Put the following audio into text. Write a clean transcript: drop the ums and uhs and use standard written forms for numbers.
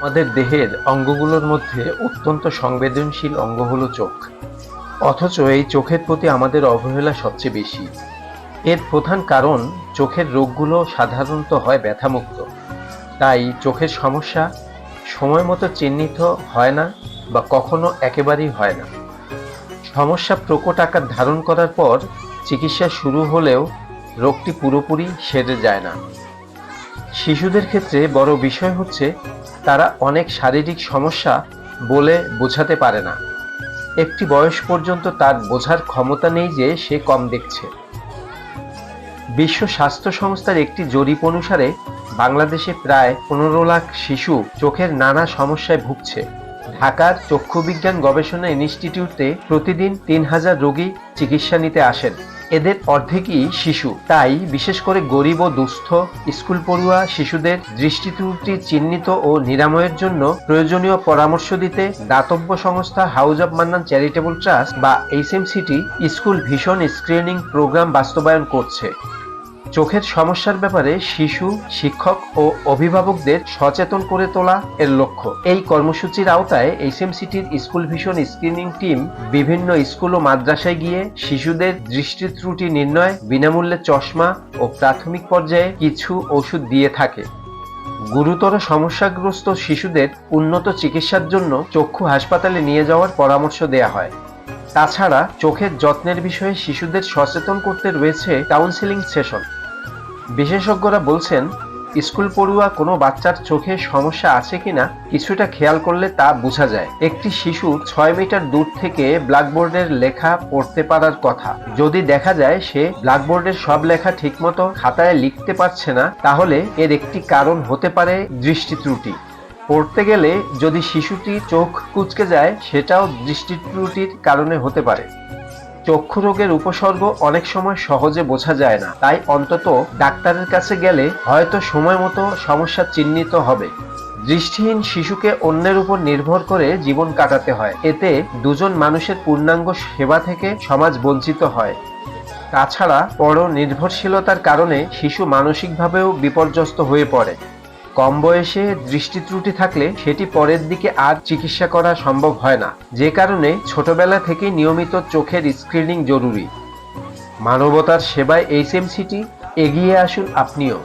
আমাদের দেহের অঙ্গগুলোর মধ্যে অত্যন্ত সংবেদনশীল অঙ্গ হলো চোখ। অথচ এই চোখের প্রতি আমাদের অবহেলা সবচেয়ে বেশি। এর প্রধান কারণ, চোখের রোগগুলো সাধারণত হয় ব্যথামুক্ত। তাই চোখের সমস্যা সময় মতো চিহ্নিত হয় না বা কখনো একেবারেই হয় না। সমস্যা প্রকট আকার ধারণ করার পর চিকিৎসা শুরু হলেও রোগটি পুরোপুরি সেরে যায় না। শিশুদের ক্ষেত্রে বড় বিষয় হচ্ছে তারা অনেক শারীরিক সমস্যা বলে বোঝাতে পারে না। একটি বয়স পর্যন্ত তার বোঝার ক্ষমতা নেই যে সে কম দেখছে। বিশ্ব স্বাস্থ্য সংস্থার একটি জরিপ অনুসারে বাংলাদেশে প্রায় 15 লাখ শিশু চোখের নানা সমস্যায় ভুগছে। ঢাকার চক্ষুবিজ্ঞান গবেষণা ইনস্টিটিউটে প্রতিদিন 3000 রোগী চিকিৎসা নিতে আসেন। এদের অর্ধেকই শিশু। তাই বিশেষ করে গরিব ও দুস্থ স্কুল পড়ুয়া শিশুদের দৃষ্টি ত্রুটি চিহ্নিত ও নিরাময়ের জন্য প্রয়োজনীয় পরামর্শ দিতে দাতব্য সংস্থা house of Mannan charitable trust বা HMCT school vision screening program বাস্তবায়ন করছে। চোখের সমস্যার ব্যাপারে শিশু, শিক্ষক ও অভিভাবকদের সচেতন করে তোলা এর লক্ষ্য। এই কর্মসূচির আওতায় HMCTর স্কুল ভিশন স্ক্রিনিং টিম বিভিন্ন স্কুল ও মাদ্রাসায় গিয়ে শিশুদের দৃষ্টি ত্রুটি নির্ণয়, বিনামূল্যে চশমা ও প্রাথমিক পর্যায়ে কিছু ওষুধ দিয়ে থাকে। গুরুতর সমস্যাগ্রস্ত শিশুদের উন্নত চিকিৎসার জন্য চক্ষু হাসপাতালে নিয়ে যাওয়ার পরামর্শ দেয়া হয়। তাছাড়া চোখের যত্নের বিষয়ে শিশুদের সচেতন করতে রয়েছে কাউন্সেলিং সেশন। বিশেষজ্ঞরা বলছেন, স্কুল পড়ুয়া কোনো বাচ্চার চোখে সমস্যা আছে কিনা কিছুটা খেয়াল করলে তা বোঝা যায়। একটি শিশু 6 মিটার দূর থেকে ব্ল্যাকবোর্ডের লেখা পড়তে পারার কথা। যদি দেখা যায় সে ব্ল্যাকবোর্ডের সব লেখা ঠিকমতো খাতায় লিখতে পারছে না, তাহলে এর একটি কারণ হতে পারে দৃষ্টি ত্রুটি। পড়তে গেলে যদি শিশুটি চোখ কুঁচকে যায়, সেটাও দৃষ্টি ত্রুটির কারণে হতে পারে। চক্ষু রোগের উপসর্গ অনেক সময় সহজে বোঝা যায় না, তাই অন্তত ডাক্তারের কাছে গেলে হয়তো সময় মতো সমস্যা চিহ্নিত হবে। দৃষ্টিহীন শিশুকে অন্যের উপর নির্ভর করে জীবন কাটাতে হয়। এতে দুজন মানুষের পূর্ণাঙ্গ সেবা থেকে সমাজ বঞ্চিত হয়। তাছাড়া পর নির্ভরশীলতার কারণে শিশু মানসিকভাবেও বিপর্যস্ত হয়ে পড়ে। কম বয়সে দৃষ্টি ত্রুটি থাকলে সেটি পরের দিকে আর চিকিৎসা করা সম্ভব হয় না, যে কারণে ছোটবেলা থেকেই নিয়মিত চোখের স্ক্রিনিং জরুরি। মানবতার সেবায় HMCT, এগিয়ে আসুন আপনিও।